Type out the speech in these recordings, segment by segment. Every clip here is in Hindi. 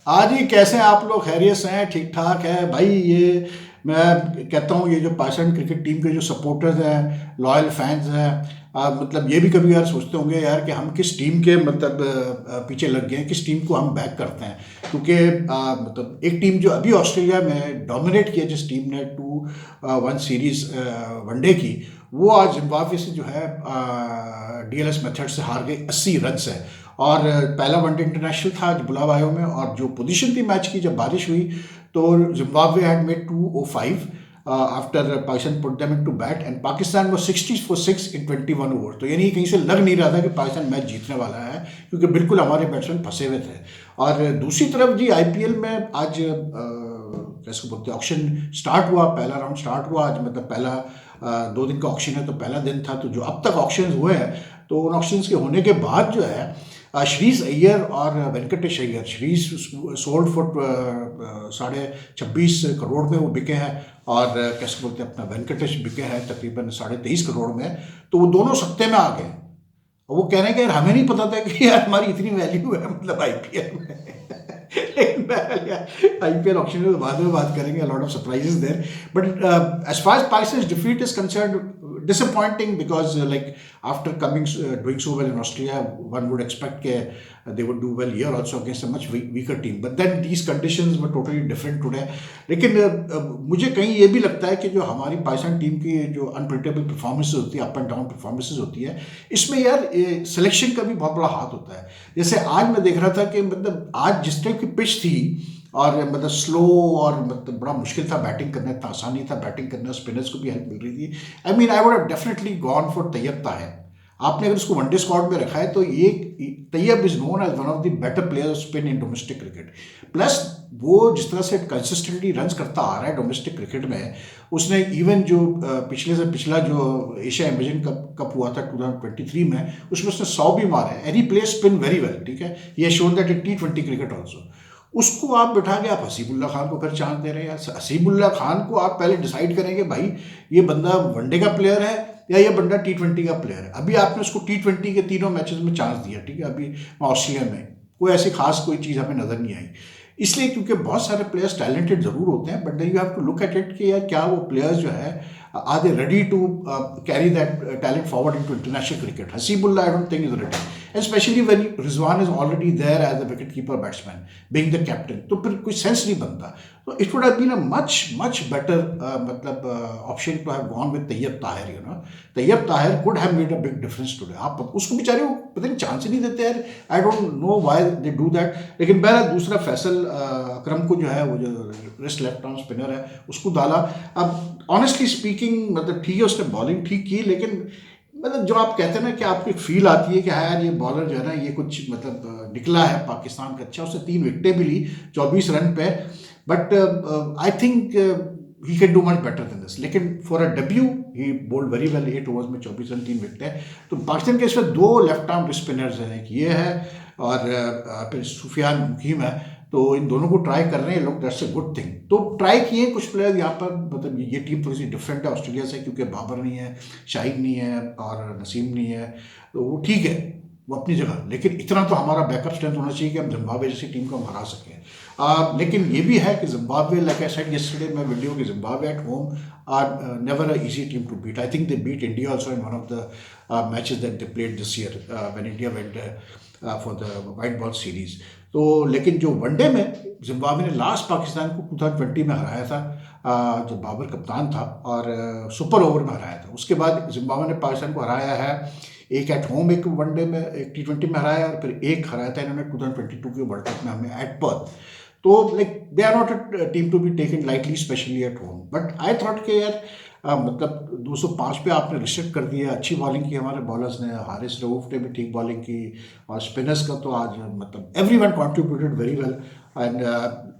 आज ही कैसे हैं आप लोग? खैरियत से हैं? ठीक ठाक है भाई। ये मैं कहता हूँ, ये जो पाकिस्तान क्रिकेट टीम के जो सपोर्टर्स हैं, लॉयल फैंस हैं, मतलब ये भी कभी यार सोचते होंगे यार कि हम किस टीम के मतलब पीछे लग गए हैं, किस टीम को हम बैक करते हैं। क्योंकि मतलब एक टीम जो अभी ऑस्ट्रेलिया में डोमिनेट किया, जिस टीम ने 2-1 सीरीज वनडे की, वो आज जिम्बाब्वे से जो है डीएलएस मेथड से हार गई 80 रन से। और पहला वनडे इंटरनेशनल था आज बुलावा आयो में, और जो पोजीशन थी मैच की जब बारिश हुई, तो Zimbabwe had made 205 after Pakistan put them into bat, and Pakistan was 60 for 6 in 21 over. तो यानी कहीं से लग नहीं रहा था कि पाकिस्तान मैच जीतने वाला है, क्योंकि बिल्कुल हमारे बैट्समैन फंसे हुए थे। और दूसरी तरफ जी आईपीएल में आज कैसे बोलते हैं, ऑक्शन स्टार्ट हुआ, पहला राउंड स्टार्ट हुआ आज। मतलब पहला 2 दिन का ऑक्शन है, तो पहला दिन था। तो जो अब तक ऑक्शन हुए हैं, तो उन ऑक्शंस के होने के बाद जो है श्रीज अय्यर और वेंकटेश अय्यर, श्रीज सोल्ड फॉर 26.5 करोड़ में वो बिके हैं, और कैसे बोलते हैं अपना वेंकटेश बिके हैं तकरीबन 23.5 करोड़ में। तो वो दोनों सत्ते में आ गए। और वो कह रहे हैं कि यार हमें नहीं पता था कि यार हमारी इतनी वैल्यू है मतलब आईपीएल में। आईपीएल ऑक्शन में तो बाद में बात करेंगे, lot of surprises there. But as far as Pakistan defeat is concerned, disappointing, because like after coming doing so well in Australia, one would expect they would do well here also against a much weaker team, but then these conditions were totally different today. लेकिन मुझे कहीं ये भी लगता है कि जो हमारी पाकिस्तान टीम की जो अनप्रिडिक्टेबल परफॉर्मेंसेज होती है, अप एंड डाउन परफॉर्मेंसेज होती है, इसमें यार सिलेक्शन का भी बहुत बड़ा हाथ होता है। जैसे आज मैं देख रहा था कि मतलब आज जिस टाइप की पिच थी, और मतलब स्लो, और मतलब बड़ा मुश्किल था बैटिंग करना, इतना आसान नहीं था बैटिंग करना, स्पिनर्स को भी हेल्प मिल रही थी। I mean I would have definitely gone for Tayyab Tahir. आपने अगर उसको वनडे स्क्वाड में रखा है, तो ये Tayyab is known as one of the better players of spin in domestic cricket. Plus वो जिस तरह से कंसिस्टेंटली रन करता आ रहा है डोमेस्टिक क्रिकेट में, उसने इवन जो पिछले से पिछला जो एशिया एमेजन कप हुआ था 2023 में, उसमें उसने 100 भी मारे, and he play spin very well. ठीक है, ये has shown that in T20 cricket also. उसको आप बिठा के आप हसीबुल्ला खान को फिर चांस दे रहे हैं यार। हसीबुल्ला खान को आप पहले डिसाइड करेंगे भाई, ये बंदा वनडे का प्लेयर है या ये बंदा T20 का प्लेयर है। अभी आपने उसको T20 के तीनों मैचेस में चांस दिया, ठीक है, अभी ऑस्ट्रेलिया में कोई ऐसी खास कोई चीज़ हमें नज़र नहीं आई। इसलिए क्योंकि बहुत सारे प्लेयर्स टैलेंटेड ज़रूर होते हैं, but then you have to look at it कि यार क्या वो प्लेयर्स जो है, are they ready to carry that talent forward into international cricket. Hasibullah I don't think is ready, especially when Rizwan is already there as a wicket-keeper batsman, being the captain, तो फिर कोई सेंस नहीं बनता। तो it would have been a much better मतलब option to have gone with Tayyab Tahir. You know, Tayyab Tahir could have made a big difference today. आप उसको बेचारे वो पता नहीं चांस ही नहीं देते यार। I don't know why they do that. लेकिन बहरहाल दूसरा फैसल अकरम को जो है, वो जो रिस्ट लेफ्ट आर्म स्पिनर है, उसको डाला। अब ऑनेस्टली स्पीकिंग मतलब ठीक है, उसने बॉलिंग ठीक की, लेकिन मतलब जो आप कहते हैं ना कि आपकी फील आती है कि हाँ यार ये बॉलर जो है ना, ये कुछ मतलब निकला है पाकिस्तान का अच्छा। उसने 3 विकेटें भी ली 24 रन पे, but I think he can do much better than this. लेकिन for a debut he bowled very well, 8 overs में 24 रन, 3 विकेटें। तो पाकिस्तान के इसमें 2 लेफ्ट आर्म स्पिनर्स हैं, एक ये है और फिर सुफियान मुकीम है। तो इन दोनों को ट्राई कर रहे हैं लोग, दैट्स अ गुड थिंग। तो ट्राई किए कुछ प्लेयर यहाँ पर। मतलब ये टीम थोड़ी सी डिफरेंट है ऑस्ट्रेलिया से, क्योंकि बाबर नहीं है, शाहिद नहीं है और नसीम नहीं है, तो वो ठीक है, वो अपनी जगह। लेकिन इतना तो हमारा बैकअप स्ट्रेंथ होना चाहिए कि हम जिम्बाब्वे जैसी टीम को हम हरा सकें। लेकिन ये भी है कि Zimbabwe, like I said yesterday मैं वीडियो, की Zimbabwe at home are never a easy team to beat. I think they beat India also in one of the matches that they played this year when India went for the white ball series. तो लेकिन जो वनडे में जिम्बाब्वे ने लास्ट पाकिस्तान को 2020 में हराया था, जब बाबर कप्तान था, और सुपर ओवर में हराया था। उसके बाद जिम्बाब्वे ने पाकिस्तान को हराया है, एक एट होम, एक वनडे में, एक T20 में हराया, और फिर एक हराया था इन्होंने 2022 के वर्ल्ड कप में हमें एट पर्थ। तो like they are not a team to be taken lightly, specially at home. But I thought कि यार मतलब 205 पे आपने रिस्ट्रिक्ट कर दिया। अच्छी बॉलिंग की हमारे बॉलर्स ने, हारिस रऊफ ने भी ठीक बॉलिंग की, और स्पिनर्स का तो आज मतलब every one contributed very well. And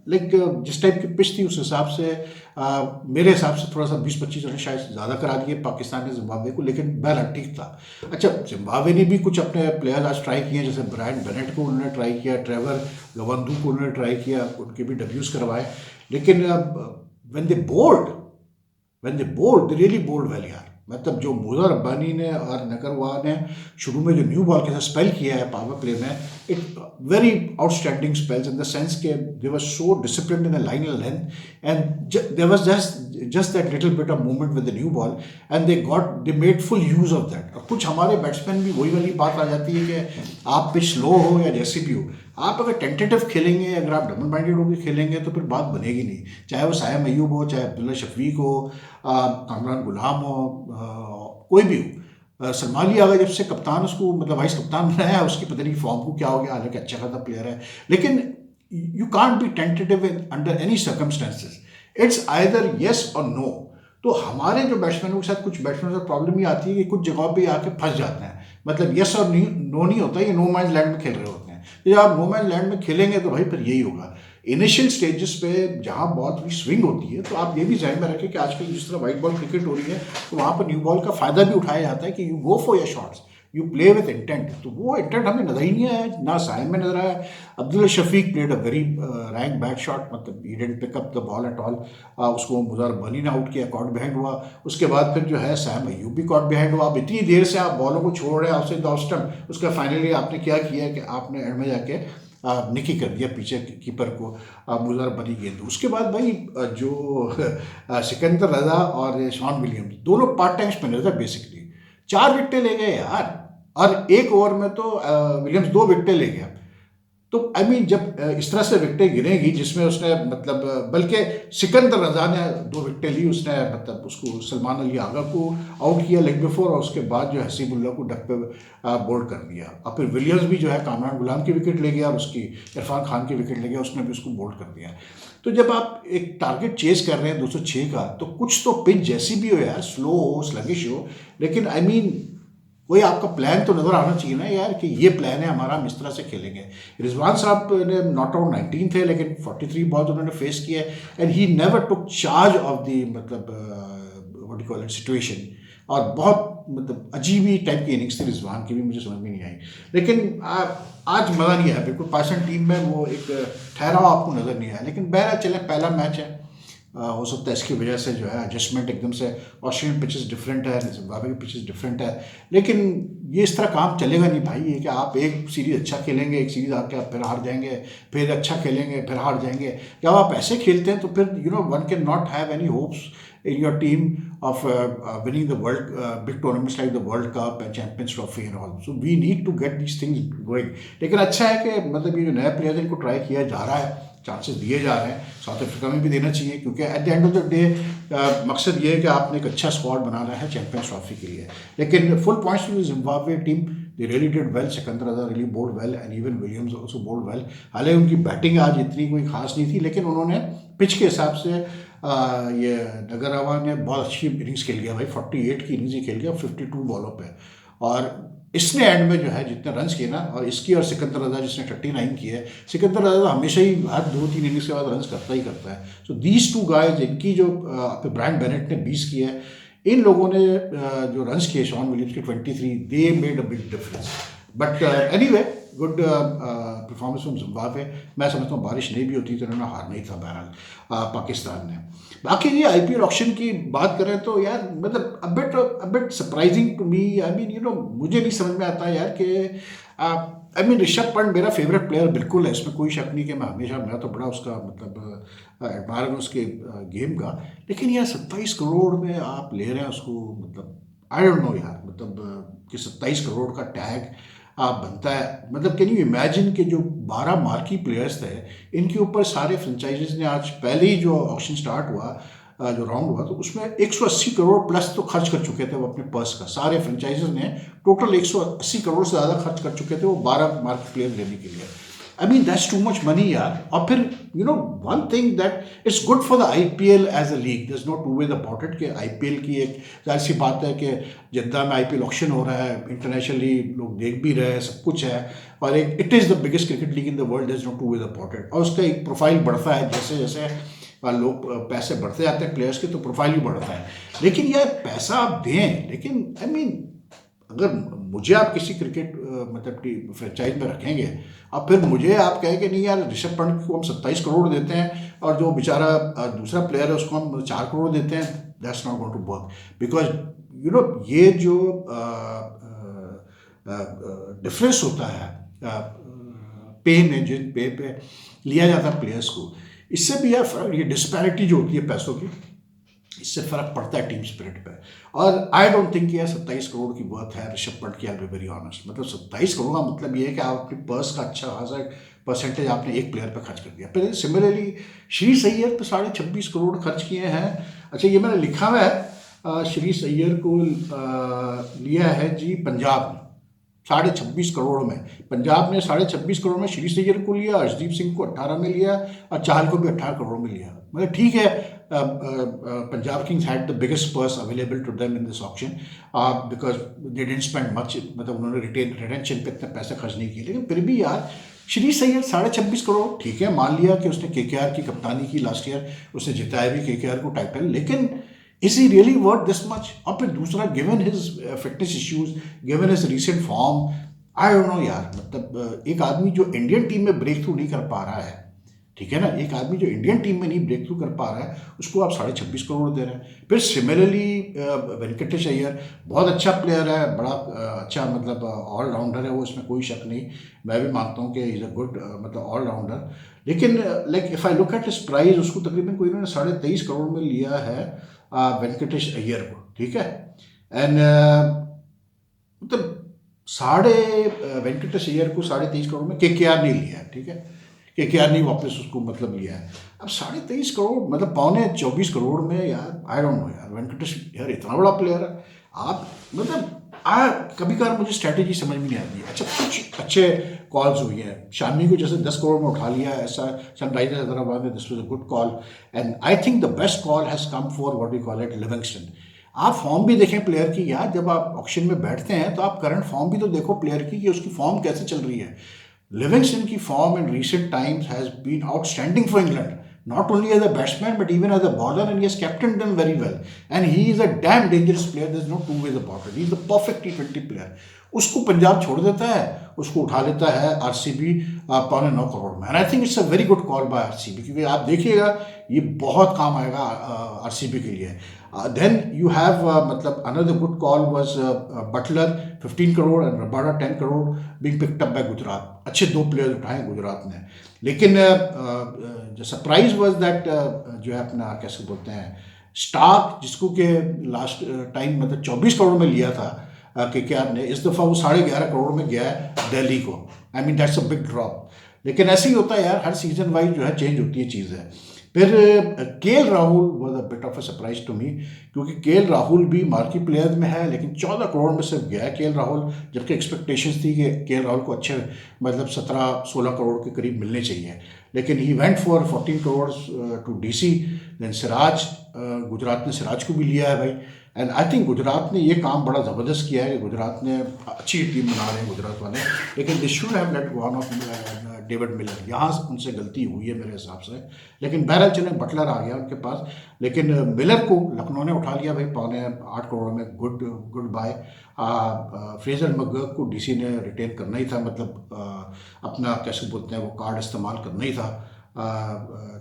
like जिस टाइप की पिच थी उस हिसाब से मेरे हिसाब से थोड़ा सा 20-25 रन शायद ज़्यादा करा दिए पाकिस्तान ने जिम्बाब्वे को, लेकिन बहरहाल ठीक था। अच्छा, जिम्बाब्वे ने भी कुछ अपने प्लेयर्स आज ट्राई किए, जैसे ब्रायन बेनेट को उन्होंने ट्राई किया, ट्रेवर गवंदू को उन्होंने ट्राई किया, उनके भी डेब्यूज करवाए। लेकिन when they bowled, they really bowled well यार। मतलब जो मोजा रब्बानी ने और नकरवार ने शुरू में जो न्यू बॉल के साथ स्पेल किया है पावर प्ले में, it very outstanding spells in the sense के they were so disciplined in the line length and there was just that little bit of movement with the new ball and they made full use of that. और कुछ हमारे बैट्समैन भी वही वाली बात आ जाती है कि आप पिच स्लो हो या जैसे भी हो, आप अगर टेंटेटिव खेलेंगे, अगर आप डबल माइंडेड होकर खेलेंगे तो फिर बात बनेगी नहीं, चाहे वो सायम अयूब हो, चाहे अब्दुल्ला शफीक हो, कामरान गुलाम हो, कोई भी हो। सलमान अली आगा जब से कप्तान उसको मतलब वाइस कप्तान बनाया है, उसकी पता नहीं फॉर्म को क्या हो गया, हालांकि अच्छा खासा प्लेयर है, लेकिन you can't be tentative under any circumstances, it's either yes और नो। तो हमारे जो बैट्समैनों के साथ कुछ बैट्समैनों से प्रॉब्लम ये आती है कि कुछ जगहों पे आके फंस जाते हैं, मतलब येस और नो नहीं होता, ये नो मैच लैंड में खेल रहे होते हैं। तो जब आप नो मैच लैंड में खेलेंगे तो भाई फिर यही होगा। इनिशियल स्टेजेस पे जहाँ बॉल थोड़ी स्विंग होती है, तो आप ये भी ध्यान में रखें कि आजकल जिस तरह वाइट बॉल क्रिकेट हो रही है, तो वहाँ पर न्यू बॉल का फायदा भी उठाया जाता है कि you go for your shots, you play with intent. तो वो इंटेंट हमें नजर ही नहीं आया, ना साइम में नजर आया। Abdullah Shafique played a very rank bad shot, मतलब he didn't pick up the ball at all. उसको मुजार बनी ने आउट किया, कॉट बिहाइंड हुआ। उसके बाद फिर जो है सैम अयूब भी कॉट बिहाइंड हुआ। अब इतनी देर से आप बॉलों को छोड़ रहे हैं आउटसाइड द ऑफ स्टंप, उसका फाइनली आपने क्या किया कि आपने एंड में जाके निकी कर दिया पीछे कीपर को, मुजार बनी गेंद। उसके बाद भाई जो सिकंदर रजा और शॉन विलियम्स दोनों पार्ट टाइम स्पिनर थे बेसिकली, 4 विकेटें ले गए यार, और एक ओवर में तो विलियम्स 2 विकेटें ले गया। तो आई मीन जब इस तरह से विकेटें गिरेंगी जिसमें उसने मतलब बल्कि सिकंदर रजा ने 2 विकेटें ली, उसने मतलब उसको सलमान अली आगा को आउट किया लेग बिफोर, और उसके बाद जो हसीबुल्ला को डक पे बोल्ड कर दिया। और फिर विलियम्स भी जो है कामरान गुलाम की विकेट ले गया और उसकी इरफान खान की विकेट ले गया, उसने भी उसको बोल्ड कर दिया। तो जब आप एक टारगेट चेज कर रहे हैं 206 का, तो कुछ तो पिच जैसी भी हो यार, स्लो हो, स्लगिश हो, लेकिन आई मीन कोई आपका प्लान तो नज़र आना चाहिए ना यार कि ये प्लान है हमारा, हम इस तरह से खेलेंगे। रिजवान साहब ने नॉट आउट 19 थे, लेकिन 43 बॉल उन्होंने फेस किया and he never took charge of the मतलब what you call it situation. और बहुत मतलब अजीब ही टाइप की इनिंग्स थी रिजवान की भी, मुझे समझ में नहीं आई। लेकिन आज मज़ा नहीं आया बिल्कुल, पाकिस्तान टीम में वो एक ठहराव आपको नज़र नहीं आया। लेकिन बहरहाल चले, पहला मैच है, हो सकता है इसकी वजह से जो है एडजस्टमेंट एकदम से, ऑस्ट्रेलियन पिचेस डिफरेंट है, जिम्बाब्वे की पिचेस डिफरेंट है, लेकिन ये इस तरह काम चलेगा नहीं भाई। ये कि आप एक सीरीज़ अच्छा खेलेंगे, एक सीरीज़ आके आप फिर हार जाएंगे, फिर अच्छा खेलेंगे फिर हार जाएंगे। जब आप ऐसे खेलते हैं तो फिर you know one can not have any hopes in your team of winning the world big tournaments like the World Cup and Champions Trophy and all. So we need to get these things going. लेकिन अच्छा है कि मतलब ये जो नए प्लेयर हैं इनको ट्राई किया जा रहा है, चांसेस दिए जा रहे हैं, साउथ अफ्रीका में भी देना चाहिए, क्योंकि at the end of the day मकसद ये है कि आपने एक अच्छा स्क्वाड बनाना है चैंपियंस ट्रॉफी के लिए। लेकिन full points to the Zimbabwe team, they really did well, Sikandar Raza really bowled well and even Williams also bowled well. हालांकि उनकी बैटिंग आज इतनी कोई खास नहीं थी, लेकिन उन्होंने पिच के हिसाब से ये नगरवा ने बहुत अच्छी इनिंग्स खेल गया भाई, 48 की इनिंग्स ही खेल गया 52 बॉलों पे। और इसने एंड में जो है जितने रन्स किए ना, और इसकी और सिकंदर रजा जिसने 39 किए है, सिकंदर रजा हमेशा ही हर 2-3 इनिंग्स के बाद रन्स करता ही करता है। सो दीज टू गाइज, इनकी जो ब्रायन बेनेट ने 20 किए है, इन लोगों ने जो रन्स किए शॉन विलियम्स के 23, they made a big difference. But anyway good performance from Zimbabwe. मैं समझता हूँ बारिश नहीं भी होती तो इन्होंने हार नहीं था बहरहाल पाकिस्तान ने। बाकी ये IPL ऑक्शन की बात करें तो यार मतलब a bit surprising to me. I mean you know मुझे नहीं समझ में आता यार कि आई मीन ऋषभ पंत मेरा फेवरेट प्लेयर बिल्कुल है, इसमें कोई शक नहीं कि मैं तो बड़ा उसका मतलब एडमायर हूँ उसके गेम का। लेकिन यार 27 करोड़ में आप ले रहे हैं उसको, मतलब आई डोंट नो यार, मतलब कि 27 करोड़ का टैग बनता है। मतलब कैन यू इमेजिन कि जो 12 मार्की प्लेयर्स थे, इनके ऊपर सारे फ्रेंचाइजीज ने आज पहले ही जो ऑक्शन स्टार्ट हुआ, जो राउंड हुआ, तो उसमें 180 करोड़ प्लस तो खर्च कर चुके थे वो अपने पर्स का। सारे फ्रेंचाइजीज ने टोटल 180 करोड़ से ज़्यादा खर्च कर चुके थे वो 12 मार्की प्लेयर लेने के लिए। I mean that's too much money यार। और फिर you know one thing that it's good for the IPL as a league, there is no two way about it. कि IPL की एक जाहिर सी बात है कि जद्दा में IPL ऑक्शन हो रहा है, इंटरनेशनली लोग देख भी रहे हैं, सब कुछ है, और एक it is the biggest cricket league in the world, there is no two way about it. और उसका एक प्रोफाइल बढ़ता है जैसे जैसे लोग पैसे बढ़ते जाते हैं प्लेयर्स के, तो प्रोफाइल भी बढ़ता है। लेकिन यार पैसा आप दें, लेकिन आई मीन अगर मुझे आप किसी क्रिकेट मतलब फ्रेंचाइज में रखेंगे, अब फिर मुझे आप कहें कि नहीं यार ऋषभ पंत को हम 27 करोड़ देते हैं और जो बेचारा दूसरा प्लेयर है उसको हम 4 करोड़ देते हैं, that's not going to work. Because ये जो डिफरेंस होता है पे में, जिन पे लिया जाता है प्लेयर्स को, इससे भी यार ये डिस्पैरिटी जो होती है पैसों की, इससे फर्क पड़ता है टीम स्पिरिट पे। और आई डोंट थिंक यार 27 करोड़ की बात है ऋषभ पंत की, आई बी वेरी ऑनेस्ट। मतलब 27 करोड़ का मतलब ये है कि आप अपनी पर्स का अच्छा खासा परसेंटेज आपने एक प्लेयर पे खर्च कर दिया। फिर सिमिलरली श्रेयस अय्यर पे 26.5 करोड़ खर्च किए हैं। अच्छा, ये मैंने लिखा हुआ है, श्रेयस अय्यर को लिया है जी पंजाब ने 26.5 करोड़ में। पंजाब ने 26.5 करोड़ में श्रेयस अय्यर को लिया, अर्शदीप सिंह को 18 में लिया और चहल को भी 18 करोड़ में लिया। मतलब ठीक है, Punjab Kings had the biggest purse available to them in this auction because they didn't spend much, मतलब उन्होंने रिटेंशन पे इतने पैसे खर्च नहीं किए। लेकिन फिर भी यार श्रेयस अय्यर 26.5 करोड़, ठीक है, मान लिया कि उसने केकेआर की कप्तानी की लास्ट ईयर, उसने जिताया भी केकेआर को टाइटल, लेकिन is he really worth this much? और फिर दूसरा, given his fitness issues, given his recent form, I don't know यार। मतलब एक आदमी जो इंडियन टीम में ब्रेक थ्रू नहीं कर पा रहा है, ठीक है ना, एक आदमी जो इंडियन टीम में नहीं ब्रेक थ्रू कर पा रहा है, उसको आप 26.5 करोड़ दे रहे हैं। फिर सिमिलरली वेंकटेश अय्यर बहुत अच्छा प्लेयर है, बड़ा अच्छा, मतलब ऑलराउंडर है वो, इसमें कोई शक नहीं। मैं भी मानता हूँ कि इज़ अ गुड, मतलब ऑलराउंडर। लेकिन like if I look at his price, उसको तकरीबन कोई इन्होंने 23.5 करोड़ में लिया है वेंकटेश अय्यर को, ठीक है। एंड मतलब वेंकटेश अय्यर को 23.5 करोड़ में केकेआर ने लिया है, ठीक है, केकेआर ने वापस उसको मतलब लिया है। अब 23.5 करोड़ मतलब 24 करोड़ में यार, आई डोंट नो यार, वेंकटेश यार इतना बड़ा प्लेयर है। आप मतलब कभी कभार मुझे स्ट्रैटेजी समझ में नहीं आती। अच्छा, कुछ अच्छे कॉल्स हुई हैं, शामी को जैसे 10 करोड़ में उठा लिया, ऐसा सनराइजर्स हैदराबाद में this was a good call. And I think the best call has come for what we call it Livingstone. आप फॉर्म भी देखें प्लेयर की यार, जब आप ऑक्शन में बैठते हैं तो आप करंट फॉर्म भी तो देखो प्लेयर की कि उसकी फॉर्म कैसे चल रही है। लिविंगस्टन की form in recent times has been outstanding for England, not only as a batsman but even as a bowler, and he has captained them very well. And he is a damn dangerous player. There's no two ways about it. He is the perfect T20 player. उसको पंजाब छोड़ देता है, उसको उठा लेता है आरसीबी 9.25 करोड़ में। And I think it's a very good call by RCB, क्योंकि आप देखिएगा ये बहुत काम आएगा आरसीबी के लिए। देन यू हैव मतलब another good call was Buttler 15 crore and Rabada 10 crore being picked up by Gujarat. अच्छे दो प्लेयर्स उठाए गुजरात ने। लेकिन जो सरप्राइज वाज दैट जो है अपना कैसे बोलते हैं स्टार्क, जिसको के लास्ट टाइम मतलब 24 करोड़ में लिया था केकेआर ने, इस दफ़ा वो 11.5 करोड़ में गया है दिल्ली को। आई mean that's a big drop. लेकिन ऐसे ही होता है यार, हर सीजन वाइज जो है चेंज होती है चीज़ें। फिर KL Rahul was a bit of a surprise to me, क्योंकि केएल राहुल भी मार्की प्लेयर में है, लेकिन 14 करोड़ में सिर्फ गया है केएल राहुल, जबकि एक्सपेक्टेशंस थी कि केएल राहुल को अच्छे मतलब 17-16 करोड़ के करीब मिलने चाहिए। लेकिन he went for 14 crore to DC. Then Siraj, Gujarat ने सिराज को भी लिया है भाई। एंड आई थिंक गुजरात ने ये काम बड़ा ज़बरदस्त किया है कि गुजरात ने अच्छी टीम बना रहे हैं गुजरात वाले। लेकिन this should have let go of David Miller, यहाँ उनसे गलती हुई है मेरे हिसाब से। लेकिन बहरहाल चले, बटलर आ गया उनके पास। लेकिन मिलर को लखनऊ ने उठा लिया भाई 8.25 करोड़ में। Good buy. फ्रेजर मैकगर्क को डीसी ने रिटेन करना ही था, मतलब अपना कैसे बोलते हैं वो कार्ड इस्तेमाल करना ही था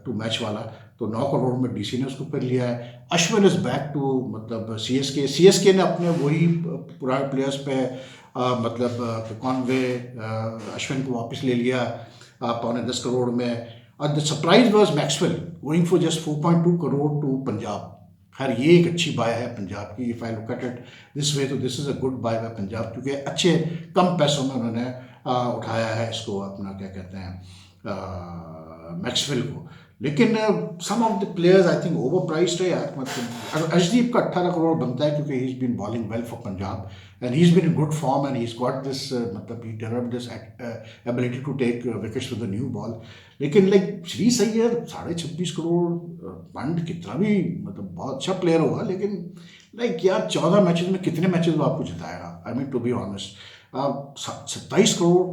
टू मैच वाला, तो 9 करोड़ में डीसी ने उसको कर लिया है। अश्विन इज बैक टू मतलब सीएसके ने अपने वही पुराने प्लेयर्स पे मतलब कॉनवे अश्विन को वापस ले लिया 9.25 करोड़ में। और the surprise was Maxwell going for just 4.2 crore to Punjab. खैर ये एक अच्छी बाय है पंजाब की, if I look at it this way, तो this is a good buy by Punjab, क्योंकि अच्छे कम पैसों में उन्होंने उठाया है इसको, अपना क्या कहते हैं मैक्सवेल को। लेकिन some of the players I think overpriced है यार। मतलब अर्शदीप का 18 करोड़ बनता है, क्योंकि he is been bowling well for Punjab and he is been in good form and he is got this मतलब he developed this ability to take wickets with the new ball. लेकिन लाइक श्रेयस अय्यर 26.5 करोड़ फंड कितना भी मतलब बहुत अच्छा प्लेयर होगा, लेकिन लाइक यार 14 मैचेस में कितने मैचेस वो आपको जिताएगा? I mean to be honest 27 crore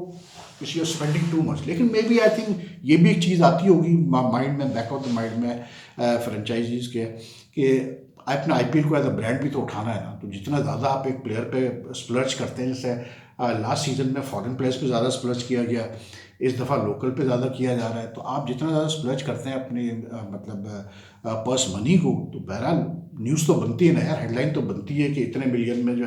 is your spending too much. लेकिन मे बी आई थिंक ये भी एक चीज़ आती होगी माइंड में, बैक ऑफ द माइंड में फ्रेंचाइजीज के, कि अपने आईपीएल को एज अ ब्रांड भी तो उठाना है ना। तो जितना ज़्यादा आप एक प्लेयर पे स्प्लर्ज करते हैं, जैसे लास्ट सीजन में फॉरेन प्लेयर्स पे ज़्यादा स्प्लर्ज किया गया, इस दफ़ा लोकल पे ज़्यादा किया जा रहा है। तो आप जितना ज़्यादा स्प्लर्ज करते हैं अपने मतलब पर्स मनी को, तो बहरहाल न्यूज़ तो बनती है ना यार, हेडलाइन तो बनती है कि इतने मिलियन में जो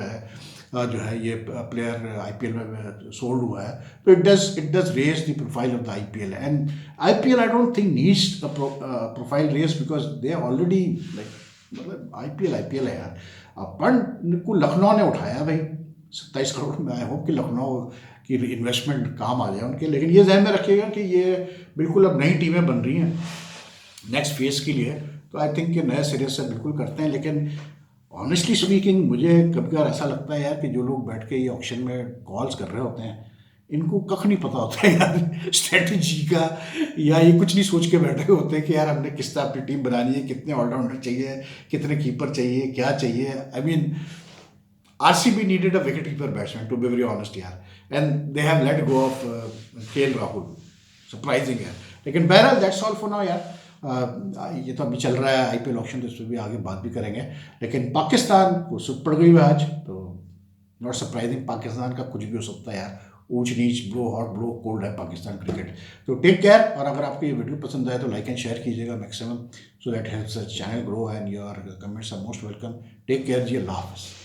है ये प्लेयर आईपीएल में सोल्ड हुआ है। तो it does raise the profile of the IPL, and IPL I don't think needs profile raise because they are already like, मतलब आईपीएल है यार। अपन को लखनऊ ने उठाया भाई 27 करोड़ में। आई होप कि लखनऊ की इन्वेस्टमेंट काम आ जाए उनके, लेकिन ये जहन में रखिएगा कि ये बिल्कुल अब नई टीमें बन रही हैं नेक्स्ट फेज के लिए। तो आई थिंक कि नए सिरे से बिल्कुल करते हैं, लेकिन ऑनेस्टली स्पीकिंग मुझे कभी कभार ऐसा लगता है यार कि जो लोग बैठ के ये ऑप्शन में कॉल्स कर रहे होते हैं, इनको कख नहीं पता होता है यार स्ट्रेटजी का, या ये कुछ नहीं सोच के बैठे होते हैं कि यार हमने किस तरह अपनी टीम बनानी है, कितने ऑलराउंडर चाहिए, कितने कीपर चाहिए, क्या चाहिए। I mean RCB needed a wicket-keeper batsman, to be very honest यार, and they have let go of KL Rahul, surprising है। लेकिन बहरहाल दैट्स ऑल फॉर नाउ यार। ये तो अभी चल रहा है आईपीएल ऑक्शन, तो इस पर भी आगे बात भी करेंगे। लेकिन पाकिस्तान को सुध पड़ गई है आज, तो नॉट सरप्राइजिंग, पाकिस्तान का कुछ भी हो सकता है यार, ऊंच नीच, ब्लो हॉट ब्लो कोल्ड है पाकिस्तान क्रिकेट। तो टेक केयर, और अगर आपको ये वीडियो पसंद आए तो लाइक एंड शेयर कीजिएगा maximum, so that helps the channel grow, and your comments are most welcome. Take care ji, अल्लाह हाफ़िज़।